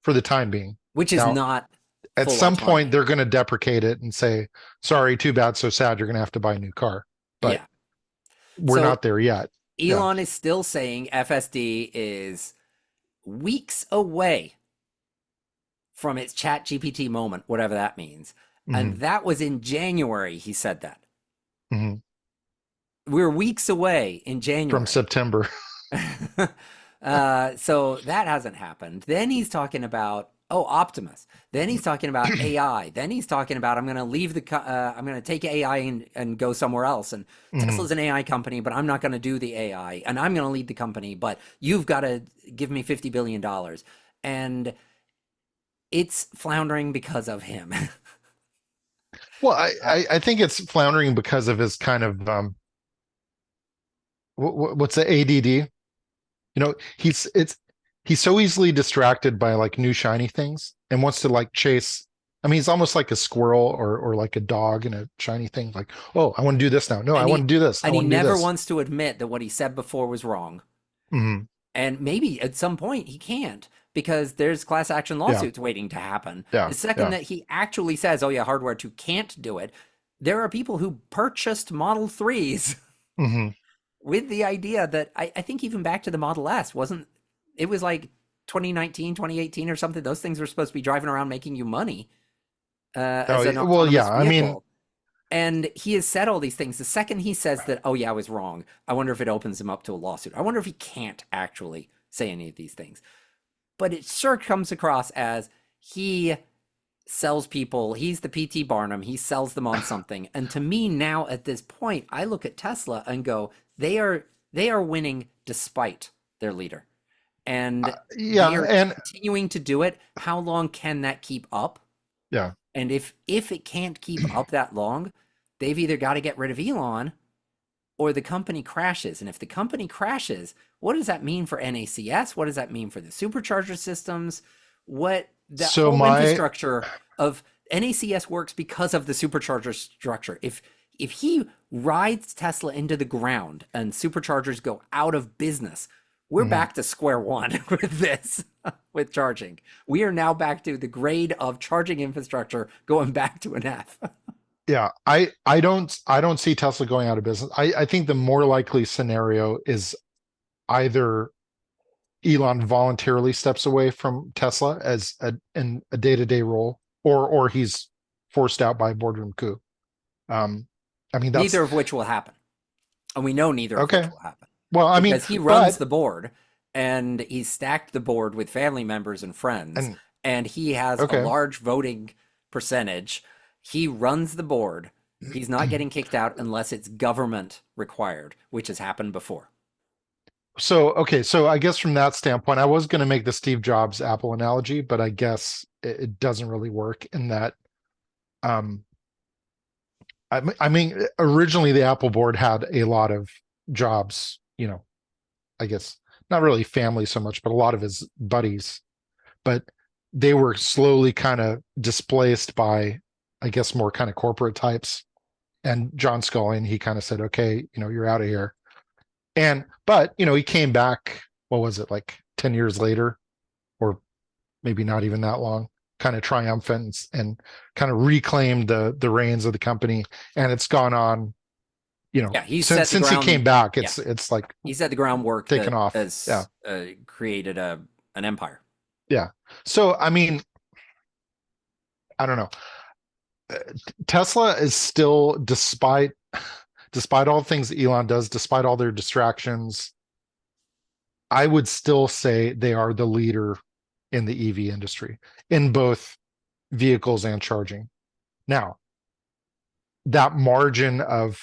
for the time being. Which is Now, not at full some autonomy. point, they're going to deprecate it and say, sorry, too bad, so sad, you're going to have to buy a new car. But Yeah. we're So not there yet. Yeah. Elon is still saying FSD is weeks away from its chat GPT moment, whatever that means. And Hmm. that was in January, he said that. Hmm. We're weeks away in January. From September. So that hasn't happened. Then he's talking about, Optimus. Then he's talking about AI. Then he's talking about, I'm going to leave I'm going to take AI and go somewhere else. And Mhm. Tesla's an AI company, but I'm not going to do the AI. And I'm going to lead the company, but you've got to give me $50 billion. And it's floundering because of him. Well, I think it's floundering because of his kind of what's the ADD? He's so easily distracted by like new shiny things and wants to like chase. I mean, he's almost like a squirrel or like a dog in a shiny thing. Like, oh, I want to do this now. No, I want to do this. I And he want to do never this. wants to admit that what he said before was wrong. Hmm. And maybe at some point he can't because there's class action lawsuits waiting to happen. Yeah, The second yeah. that he actually says, oh yeah, hardware 2 can't do it, there are people who purchased Model 3s Hmm. with the idea that I think even back to the Model S it was like 2019, 2018 or something. Those things were supposed to be driving around making you money as an Well, autonomous yeah. I mean, vehicle. And he has said all these things. The second he says that, oh yeah, I was wrong, I wonder if it opens him up to a lawsuit. I wonder if he can't actually say any of these things. But it sure comes across as he sells people, he's the PT Barnum, he sells them on something. And to me now at this point, I look at Tesla and go, they are winning despite their leader. And they Yeah, are and continuing to do it. How long can that keep up? yeah. And if it can't keep up that long, they've either got to get rid of Elon or the company crashes. And if the company crashes, what does that mean for NACS? What does that mean for the supercharger systems? What that So whole my infrastructure of NACS works because of the supercharger structure. If he rides Tesla into the ground and superchargers go out of business, we're Mhm. back to square one with this, with charging. We are now back to the grade of charging infrastructure going back to an F. Yeah, I don't see Tesla going out of business. I think the more likely scenario is either Elon voluntarily steps away from Tesla as in a day-to-day role, or he's forced out by a boardroom coup. Um, I mean that's Neither of which will happen. And we know neither of which okay. will happen Well, I mean, because he runs but the board and he's stacked the board with family members and friends, and and he has a okay. large voting percentage. He runs the board. He's not getting kicked out unless it's government required, which has happened before. So okay, so I guess from that standpoint, I was going to make the Steve Jobs Apple analogy, but I guess it doesn't really work in that. Um, I mean, originally the Apple board had a lot of Jobs, I guess not really family so much, but a lot of his buddies, but they were slowly kind of displaced by, I guess, more kind of corporate types. And John Scullion, he kind of said, okay, you're out of here. But he came back, what was it, like 10 years later, or maybe not even that long, kind of triumphant and kind of reclaimed the reins of the company. And it's gone on, Yeah, he set the since he came ground. back, Yeah, it's like he set the groundwork taken that off. Yeah. has created an empire. Yeah. So, I mean, I don't know. Uh, Tesla is still, despite all the things that Elon does, despite all their distractions, I would still say they are the leader in the EV industry in both vehicles and charging. Now, that margin of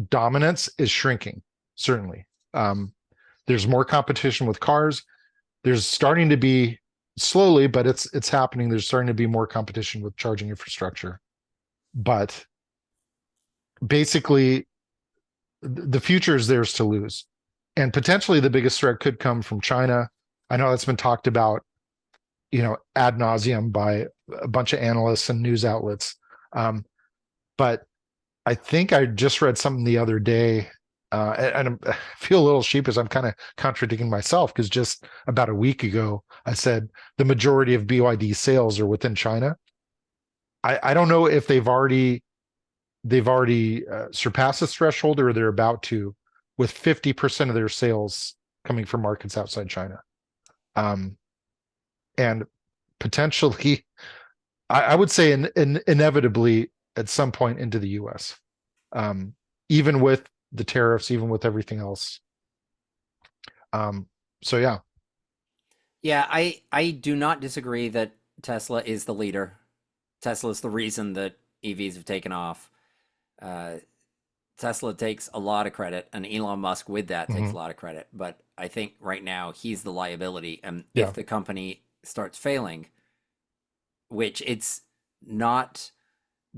dominance is shrinking, certainly. There's more competition with cars. There's starting to be slowly, but it's happening. There's starting to be more competition with charging infrastructure. But basically, the future is theirs to lose. And potentially the biggest threat could come from China. I know that's been talked about, ad nauseum by a bunch of analysts and news outlets. But I think I just read something the other day, and I feel a little sheepish. I'm kind of contradicting myself because just about a week ago, I said the majority of BYD sales are within China. I don't know if they've already surpassed this threshold or they're about to, with 50% of their sales coming from markets outside China. And potentially, I would say inevitably at some point into the US, even with the tariffs, even with everything else. So yeah. Yeah, I do not disagree that Tesla is the leader. Tesla is the reason that EVs have taken off. Uh, Tesla takes a lot of credit, and Elon Musk with that takes a Mhm. lot of credit. But I think right now he's the liability, and if Yeah. the company starts failing, which it's not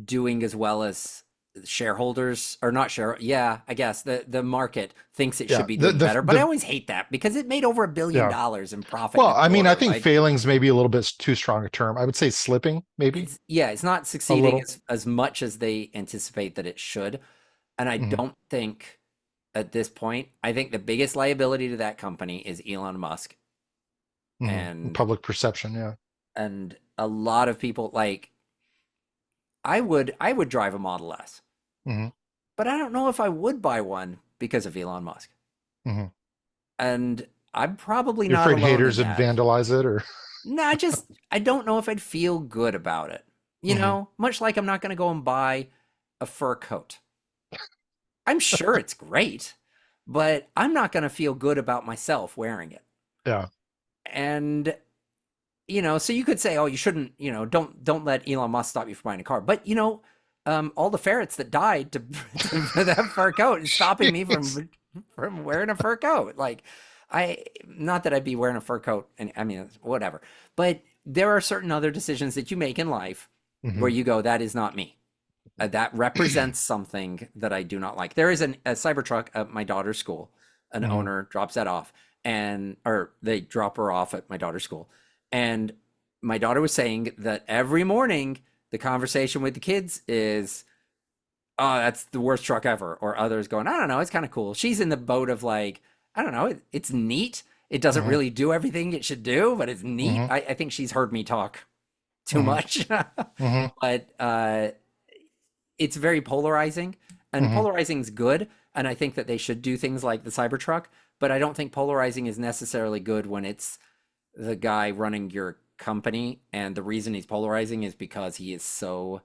doing as well as shareholders or not share, yeah, I guess the market thinks it should Yeah. be The doing the better, but I the always hate that because it made over $1 billion yeah. in profit in Well, a I mean, I quarter. think Like, failing's maybe a little bit too strong a term. I would say slipping, maybe it's not a succeeding little. as much as they anticipate that it should. And I Mhm. don't think at this point, I think the biggest liability to that company is Elon Musk. Mhm. And Public perception, yeah. a lot of people, like, I would drive a Model S, Mhm. but I don't know if I would buy one because of Elon Musk. Mhm. And I'm probably You're not afraid alone in haters would that. vandalize it, or No, I don't know if I'd feel good about it. Mhm. Much like I'm not going to go and buy a fur coat. I'm sure it's great, but I'm not going to feel good about myself wearing it. Yeah. And so you could say, oh, you shouldn't, don't let Elon Musk stop you from buying a car. But all the ferrets that died for that fur coat is stopping me Jeez. from wearing a fur coat. Like, not that I'd be wearing a fur coat, and I mean, whatever. But there are certain other decisions that you make in life where Mhm. you go, that is not me. That represents something that I do not like. There is a Cybertruck at my daughter's school. An Mhm. owner drops that off, or they drop her off at my daughter's school. And my daughter was saying that every morning the conversation with the kids is, oh, that's the worst truck ever. Or others going, I don't know, it's kind of cool. She's in the boat of like, I don't know, it's neat. It doesn't Mhm. really do everything it should do, but it's neat. Mhm. I think she's heard me talk too Mhm. much. Mhm. But it's very polarizing, and Mhm. polarizing is good. And I think that they should do things like the Cybertruck, but I don't think polarizing is necessarily good when it's the guy running your company. And the reason he's polarizing is because he is so,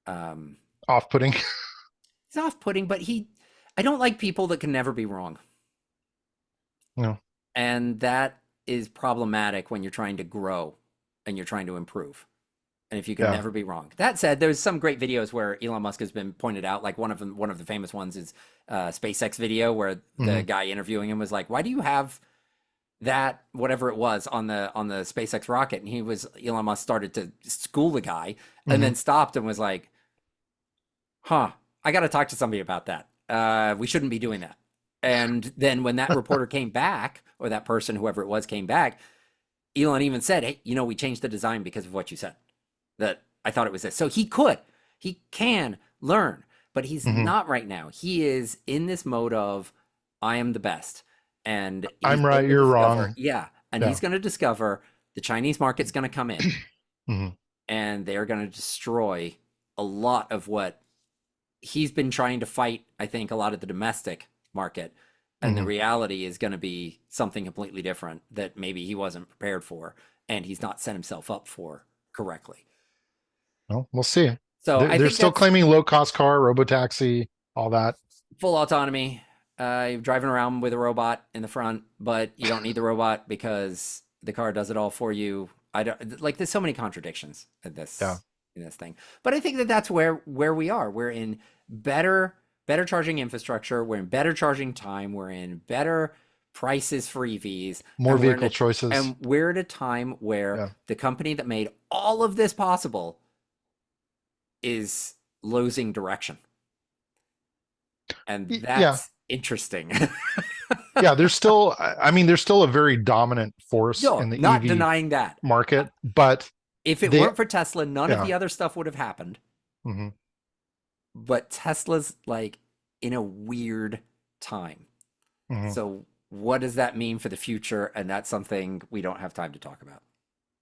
um, Off-putting. he's off-putting, but I don't like people that can never be wrong. No. And that is problematic when you're trying to grow and you're trying to improve. And if you can Yeah. never be wrong. That said, there's some great videos where Elon Musk has been pointed out. Like one of the famous ones is SpaceX video where the Mhm. guy interviewing him was like, "Why do you have that whatever it was on the SpaceX rocket?" And Elon Musk started to school the guy and Mhm. then stopped and was like, "Huh, I got to talk to somebody about that. We shouldn't be doing that." And then when that reporter came back, or that person, whoever it was, came back, Elon even said, "Hey, we changed the design because of what you said. That I thought it was this." So he can learn, but he's Mhm. not right now. He is in this mode of, I am the best. And he's I'm going right, to you're discover, wrong. yeah. And he's Yeah. going to discover the Chinese market's going to come in Mhm. and they're going to destroy a lot of what he's been trying to fight, I think, a lot of the domestic market. And the Mhm. reality is going to be something completely different that maybe he wasn't prepared for and he's not set himself up for correctly. Well, we'll see. So I They're think still that's claiming low-cost car, robotaxi, all that. full autonomy. You're driving around with a robot in the front, but you don't need the robot because the car does it all for you. I don't like. There's so many contradictions Yeah. in this thing, but I think that that's where we are. We're in better charging infrastructure. We're in better charging time. We're in better prices for EVs, More and vehicle choices. we're at a time where Yeah. the company that made all of this possible is losing direction. And Yeah. that's interesting. Yeah, there's still, I mean, there's still a very dominant force No, in the not EV denying that. market, but If it they, weren't for Tesla, none of yeah. the other stuff would have happened. Hmm. But Tesla's like in a weird time. Hmm. So, what does that mean for the future? And that's something we don't have time to talk about.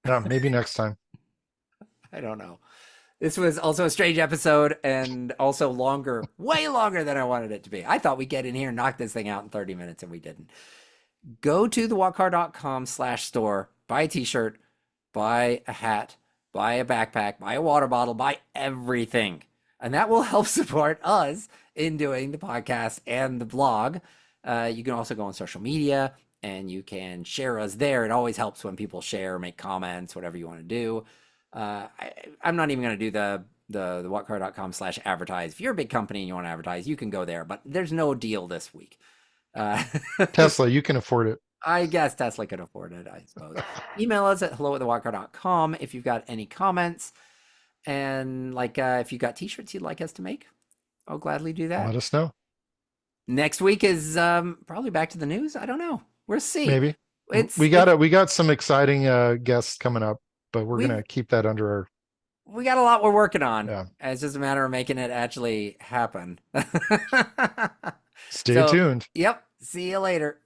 Yeah, maybe next time. I don't know. This was also a strange episode and also longer, way longer than I wanted it to be. I thought we'd get in here and knock this thing out in 30 minutes, and we didn't. Go to thewalkcar.com/store, buy a t-shirt, buy a hat, buy a backpack, buy a water bottle, buy everything. And that will help support us in doing the podcast and the blog. You can also go on social media and you can share us there. It always helps when people share, make comments, whatever you want to do. I'm not even going to do the whatcar.com/advertise. If you're a big company and you want to advertise, you can go there, but there's no deal this week. Uh, Tesla, you can afford it. I guess Tesla could afford it, I suppose. Email us at hello@thewalker.com if you've got any comments. And like if you've got t-shirts you'd like us to make, I'll gladly do that. Let us know. Next week is probably back to the news. I don't know. We'll see. Maybe. It's We got some exciting guests coming up, but we're we've gonna keep that under our, we got a lot we're working on. yeah. It's just a matter of making it actually happen. Stay So, tuned. yep. See you later.